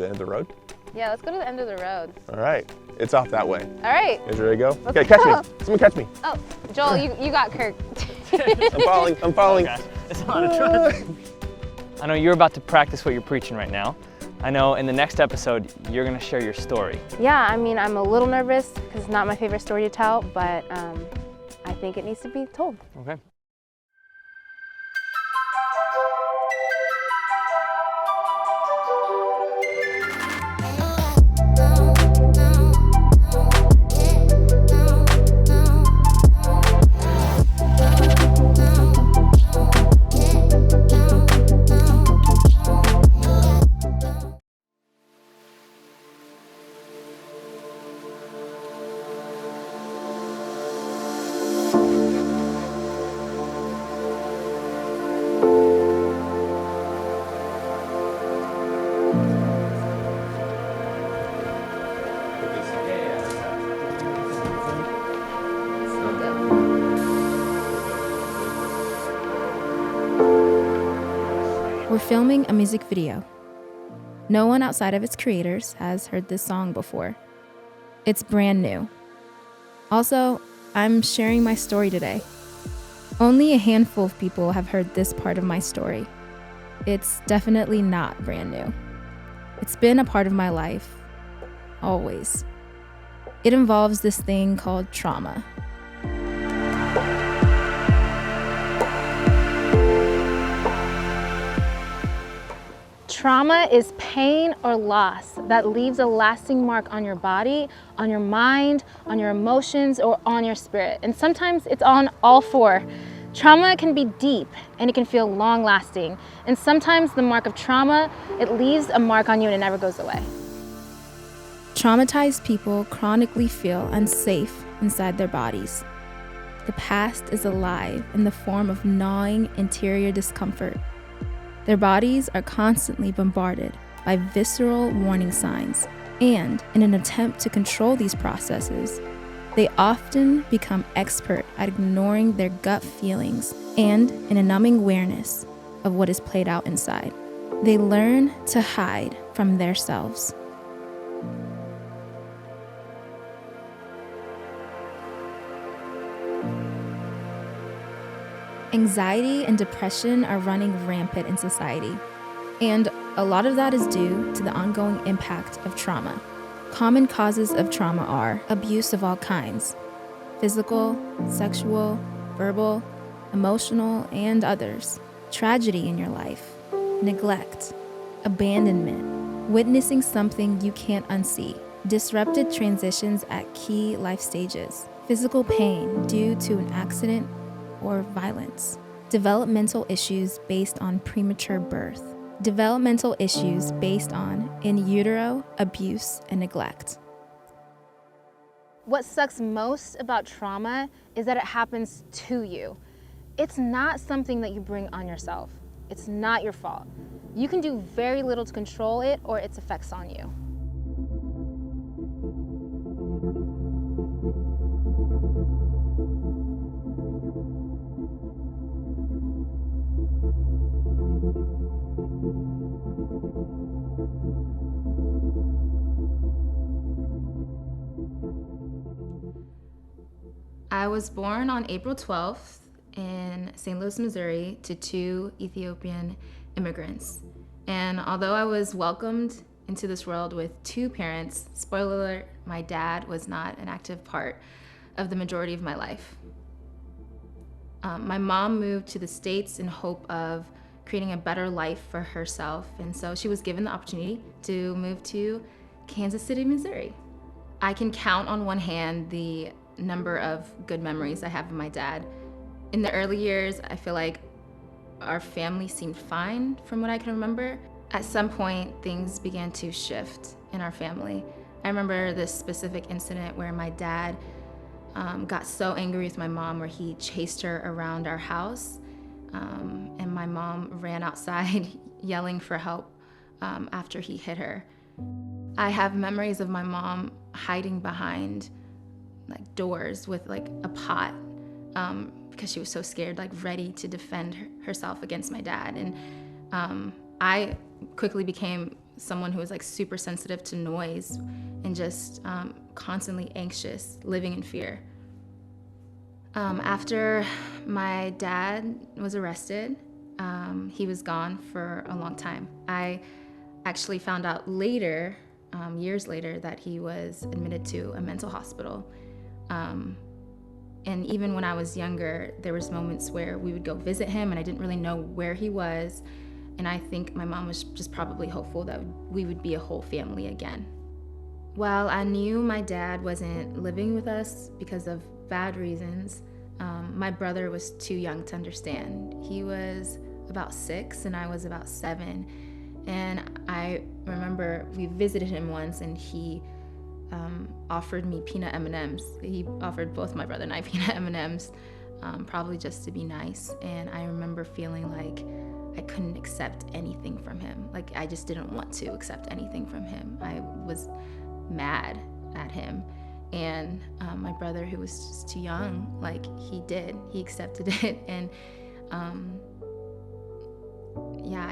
to the end of the road? Yeah, let's go to the end of the road. All right. It's off that way. All right. You guys ready to go? Let's Okay, catch go. me. Someone catch me. Oh, Joel, you got Kirk. I'm falling. I'm falling. Oh, gosh. It's a lot of trust. I know you're about to practice what you're preaching right now. I know in the next episode, you're going to share your story. Yeah, I mean, I'm a little nervous because it's not my favorite story to tell, but I think it needs to be told. Okay. We're filming a music video. No one outside of its creators has heard this song before. It's brand new. Also, I'm sharing my story today. Only a handful of people have heard this part of my story. It's definitely not brand new. It's been a part of my life, always. It involves this thing called trauma. Trauma is pain or loss that leaves a lasting mark on your body, on your mind, on your emotions, or on your spirit. And sometimes it's on all four. Trauma can be deep and it can feel long lasting. And sometimes the mark of trauma, it leaves a mark on you and it never goes away. Traumatized people chronically feel unsafe inside their bodies. The past is alive in the form of gnawing interior discomfort. Their bodies are constantly bombarded by visceral warning signs, and in an attempt to control these processes, they often become expert at ignoring their gut feelings and in a numbing awareness of what is played out inside. They learn to hide from themselves. Anxiety and depression are running rampant in society, and a lot of that is due to the ongoing impact of trauma. Common causes of trauma are abuse of all kinds: physical, sexual, verbal, emotional, and others. Tragedy in your life, neglect, abandonment, witnessing something you can't unsee, disrupted transitions at key life stages, physical pain due to an accident or violence, developmental issues based on premature birth, developmental issues based on in utero abuse and neglect. What sucks most about trauma is that it happens to you. It's not something that you bring on yourself. It's not your fault. You can do very little to control it or its effects on you. I was born on April 12th in St. Louis, Missouri, to two Ethiopian immigrants. And although I was welcomed into this world with two parents, spoiler alert, my dad was not an active part of the majority of my life. My mom moved to the States in hope of creating a better life for herself, and so she was given the opportunity to move to Kansas City, Missouri. I can count on one hand the number of good memories I have of my dad. In the early years, I feel like our family seemed fine from what I can remember. At some point, things began to shift in our family. I remember this specific incident where my dad got so angry with my mom where he chased her around our house, and my mom ran outside yelling for help after he hit her. I have memories of my mom hiding behind like doors with like a pot because she was so scared, like ready to defend herself against my dad. And I quickly became someone who was like super sensitive to noise and just constantly anxious, living in fear. After my dad was arrested, he was gone for a long time. I actually found out later, years later, that he was admitted to a mental hospital. And even when I was younger, there was moments where we would go visit him and I didn't really know where he was. And I think my mom was just probably hopeful that we would be a whole family again. While I knew my dad wasn't living with us because of bad reasons, my brother was too young to understand. He was about 6 and I was about 7. And I remember we visited him once and he offered me peanut M&Ms. He offered both my brother and I peanut M&Ms, probably just to be nice. And I remember feeling like I couldn't accept anything from him. Like I just didn't want to accept anything from him. I was mad at him. And my brother, who was just too young, like he accepted it. And yeah,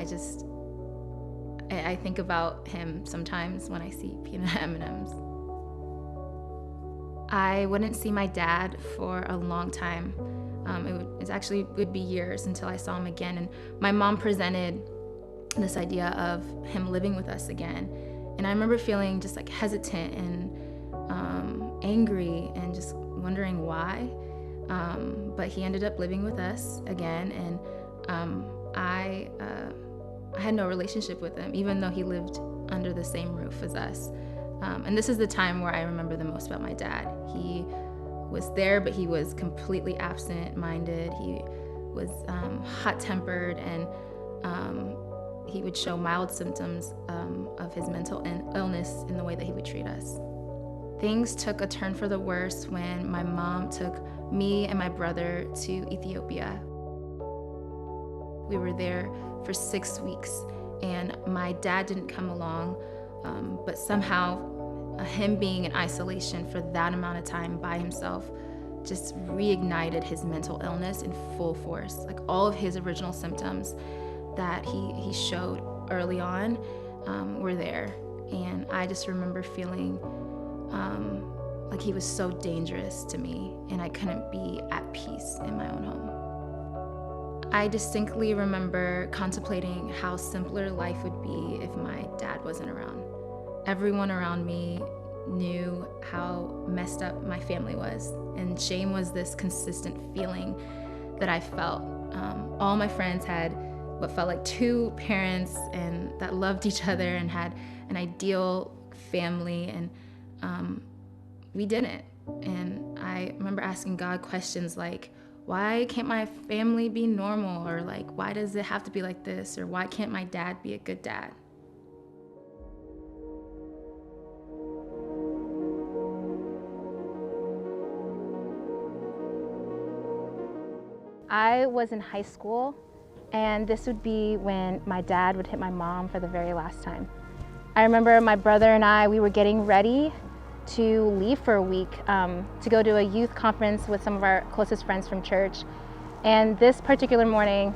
I think about him sometimes when I see peanut M&Ms. I wouldn't see my dad for a long time. It would be years until I saw him again. And my mom presented this idea of him living with us again. And I remember feeling just like hesitant and angry and just wondering why. But he ended up living with us again. And I had no relationship with him, even though he lived under the same roof as us. And this is the time where I remember the most about my dad. He was there, but he was completely absent-minded. He was hot-tempered, and he would show mild symptoms of his mental illness in the way that he would treat us. Things took a turn for the worse when my mom took me and my brother to Ethiopia. We were there for 6 weeks, and my dad didn't come along, but somehow him being in isolation for that amount of time by himself just reignited his mental illness in full force. Like all of his original symptoms that he showed early on were there. And I just remember feeling like he was so dangerous to me and I couldn't be at peace in my own home. I distinctly remember contemplating how simpler life would be if my dad wasn't around. Everyone around me knew how messed up my family was, and shame was this consistent feeling that I felt. All my friends had what felt like 2 parents and that loved each other and had an ideal family, and we didn't. And I remember asking God questions like, why can't my family be normal? Or like, why does it have to be like this? Or why can't my dad be a good dad? I was in high school, and this would be when my dad would hit my mom for the very last time. I remember my brother and we were getting ready to leave for a week to go to a youth conference with some of our closest friends from church. And this particular morning,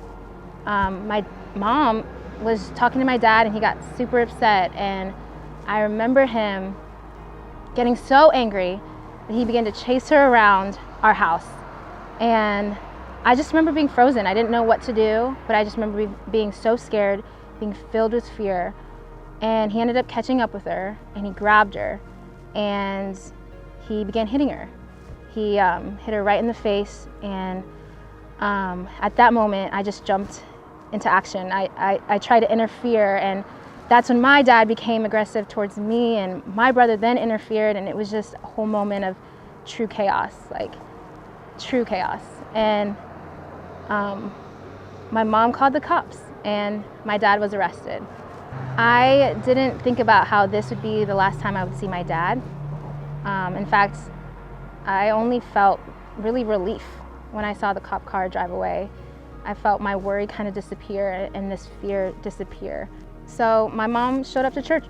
my mom was talking to my dad and he got super upset. And I remember him getting so angry that he began to chase her around our house. And I just remember being frozen. I didn't know what to do, but I just remember being so scared, being filled with fear. And he ended up catching up with her and he grabbed her and he began hitting her. He hit her right in the face, and at that moment I just jumped into action. I tried to interfere, and that's when my dad became aggressive towards me, and my brother then interfered, and it was just a whole moment of true chaos, like true chaos. And my mom called the cops and my dad was arrested. I didn't think about how this would be the last time I would see my dad. In fact, I only felt really relief when I saw the cop car drive away. I felt my worry kind of disappear and this fear disappear. So my mom showed up to church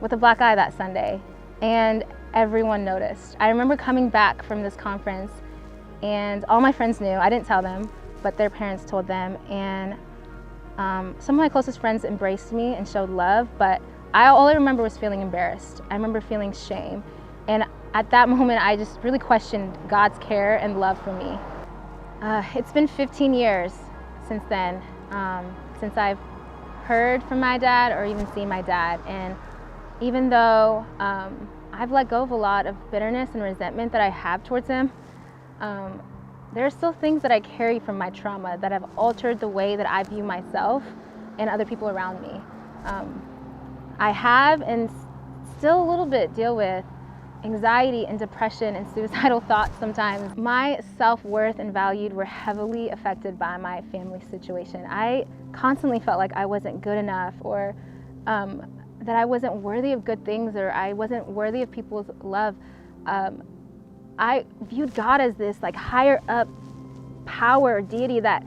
with a black eye that Sunday, and everyone noticed. I remember coming back from this conference and all my friends knew. I didn't tell them, but their parents told them, and some of my closest friends embraced me and showed love, but all I remember was feeling embarrassed. I remember feeling shame. And at that moment, I just really questioned God's care and love for me. It's been 15 years since then, since I've heard from my dad or even seen my dad. And even though I've let go of a lot of bitterness and resentment that I have towards him, there are still things that I carry from my trauma that have altered the way that I view myself and other people around me. I have and still a little bit deal with anxiety and depression and suicidal thoughts sometimes. My self-worth and value were heavily affected by my family situation. I constantly felt like I wasn't good enough, or that I wasn't worthy of good things, or I wasn't worthy of people's love. I viewed God as this like higher up power or deity that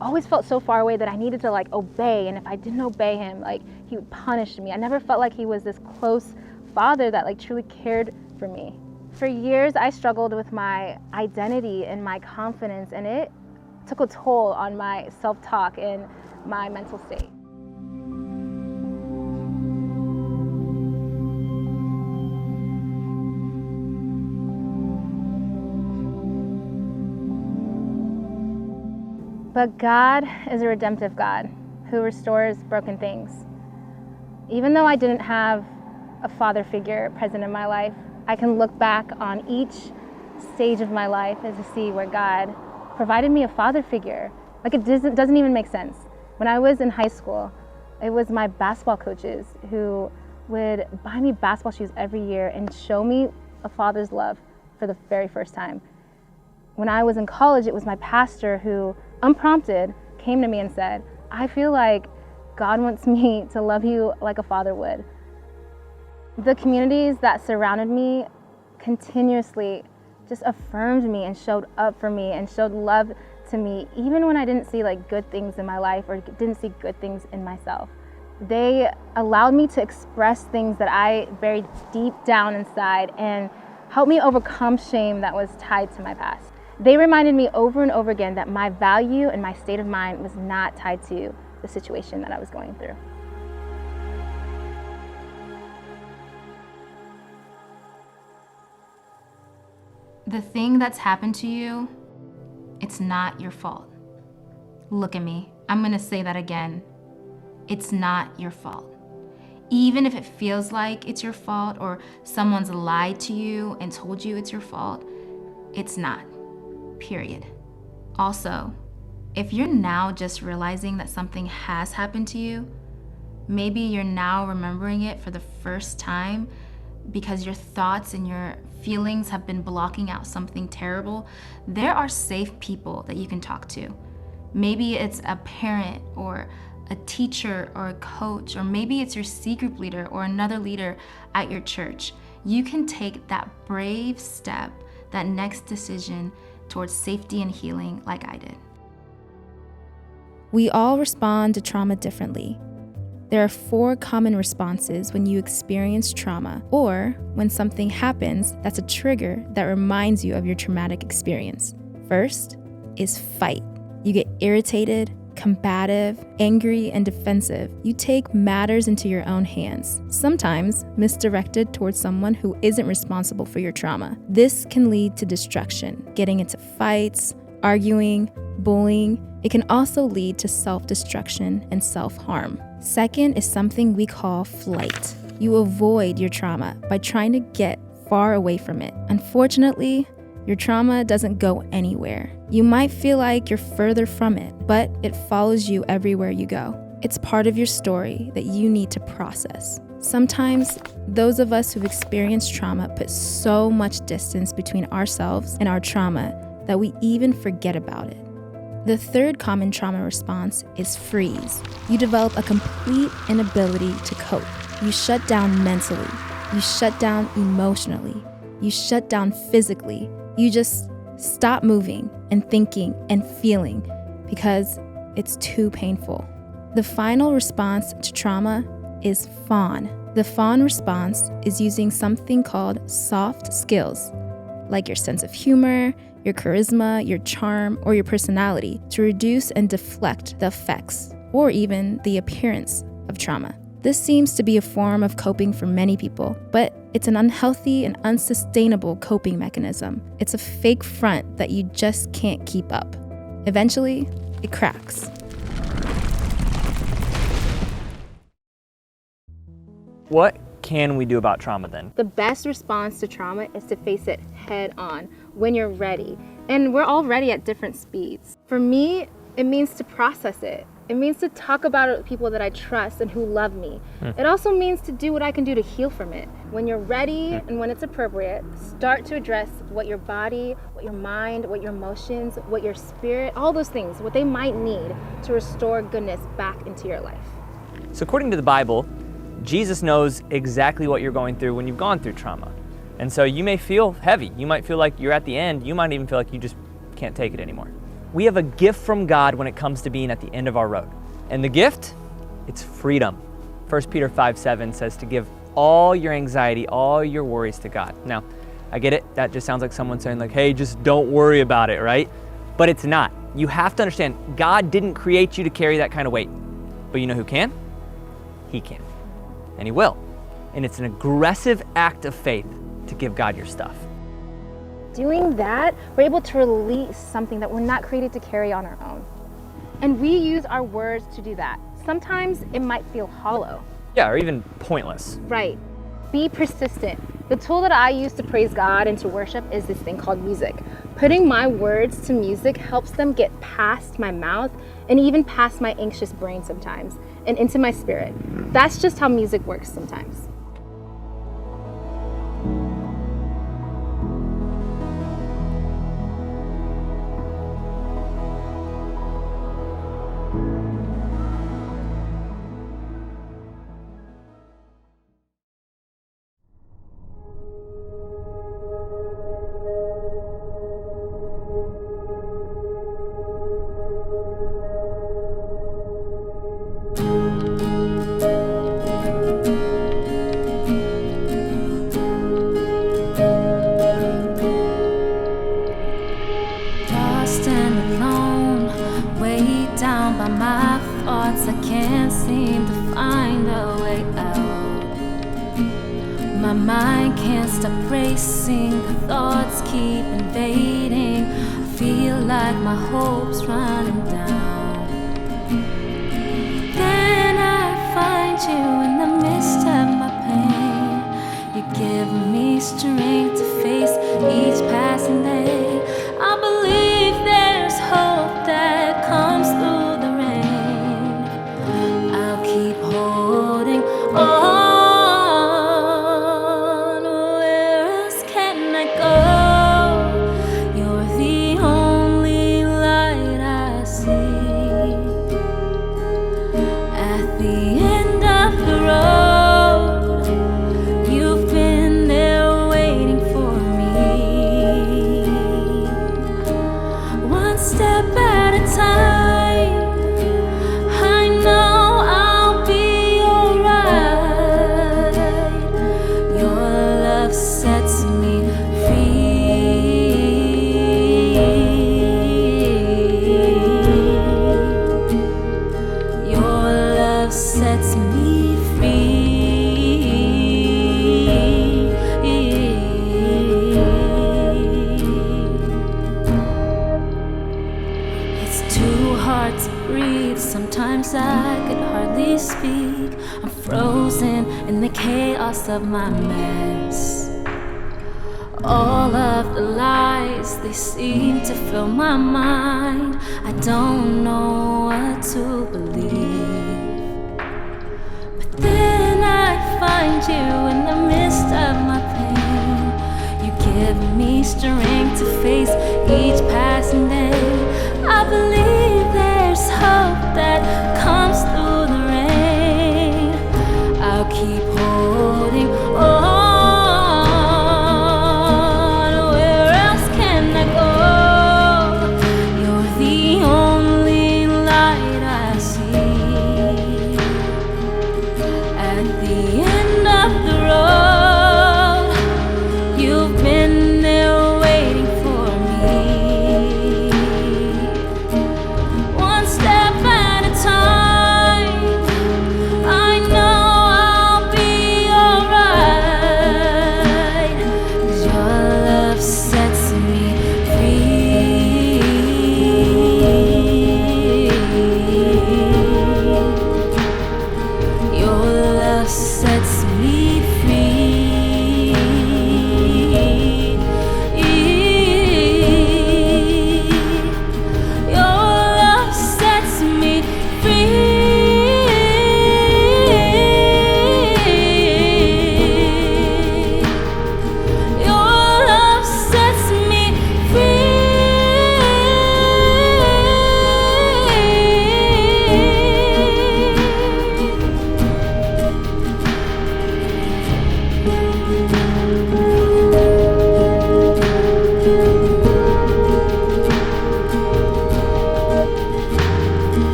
always felt so far away that I needed to like obey, and if I didn't obey him, like he would punish me. I never felt like he was this close father that like truly cared for me. For years I struggled with my identity and my confidence, and it took a toll on my self-talk and my mental state. But God is a redemptive God who restores broken things. Even though I didn't have a father figure present in my life, I can look back on each stage of my life and to see where God provided me a father figure. Like it doesn't even make sense. When I was in high school, it was my basketball coaches who would buy me basketball shoes every year and show me a father's love for the very first time. When I was in college, it was my pastor who, unprompted, came to me and said, I feel like God wants me to love you like a father would. The communities that surrounded me continuously just affirmed me and showed up for me and showed love to me, even when I didn't see like good things in my life or didn't see good things in myself. They allowed me to express things that I buried deep down inside and helped me overcome shame that was tied to my past. They reminded me over and over again that my value and my state of mind was not tied to the situation that I was going through. The thing that's happened to you, it's not your fault. Look at me. I'm gonna say that again. It's not your fault. Even if it feels like it's your fault or someone's lied to you and told you it's your fault, it's not. Period. Also, if you're now just realizing that something has happened to you, maybe you're now remembering it for the first time because your thoughts and your feelings have been blocking out something terrible, there are safe people that you can talk to. Maybe it's a parent or a teacher or a coach, or maybe it's your C group leader or another leader at your church. You can take that brave step, that next decision towards safety and healing like I did. We all respond to trauma differently. There are 4 common responses when you experience trauma or when something happens that's a trigger that reminds you of your traumatic experience. First is fight. You get irritated, combative, angry, and defensive. You take matters into your own hands, sometimes misdirected towards someone who isn't responsible for your trauma. This can lead to destruction, getting into fights, arguing, bullying. It can also lead to self-destruction and self-harm. Second is something we call flight. You avoid your trauma by trying to get far away from it. Unfortunately, your trauma doesn't go anywhere. You might feel like you're further from it, but it follows you everywhere you go. It's part of your story that you need to process. Sometimes, those of us who've experienced trauma put so much distance between ourselves and our trauma that we even forget about it. The third common trauma response is freeze. You develop a complete inability to cope. You shut down mentally. You shut down emotionally. You shut down physically. You just stop moving and thinking and feeling because it's too painful. The final response to trauma is fawn. The fawn response is using something called soft skills, like your sense of humor, your charisma, your charm, or your personality, to reduce and deflect the effects or even the appearance of trauma. This seems to be a form of coping for many people, but it's an unhealthy and unsustainable coping mechanism. It's a fake front that you just can't keep up. Eventually, it cracks. What can we do about trauma then? The best response to trauma is to face it head on when you're ready. And we're all ready at different speeds. For me, it means to process it. It means to talk about it with people that I trust and who love me. It also means to do what I can do to heal from it. When you're ready and when it's appropriate, start to address what your body, what your mind, what your emotions, what your spirit, all those things, what they might need to restore goodness back into your life. So according to the Bible, Jesus knows exactly what you're going through when you've gone through trauma. And so you may feel heavy. You might feel like you're at the end. You might even feel like you just can't take it anymore. We have a gift from God when it comes to being at the end of our road. And the gift, it's freedom. 1 Peter 5:7 says to give all your anxiety, all your worries to God. Now, I get it. That just sounds like someone saying like, hey, just don't worry about it, right? But it's not. You have to understand, God didn't create you to carry that kind of weight. But you know who can? He can. And he will. And it's an aggressive act of faith to give God your stuff. Doing that, we're able to release something that we're not created to carry on our own. And we use our words to do that. Sometimes it might feel hollow. Yeah, or even pointless. Right. Be persistent. The tool that I use to praise God and to worship is this thing called music. Putting my words to music helps them get past my mouth and even past my anxious brain sometimes and into my spirit. That's just how music works sometimes. Lost and alone, weighed down by my thoughts, I can't seem to find a way out. My mind can't stop racing, the thoughts keep invading. I feel like my hope's running down. Then I find you in the midst of my pain. You give me strength to face each passing day. I believe there's hope that comes through the rain. I'll keep holding on. Where else can I go? You're the only light I see. At the end of the road, you've been there waiting for me. One step at a time, I know I'll be alright. Your love sets me free. Your love sets me It's too hard to breathe. Sometimes I could hardly speak. I'm frozen in the chaos of my mess. All of the lies, they seem to fill my mind. I don't know what to believe. But then I find you in the midst of my pain. You give me strength to face each passing day.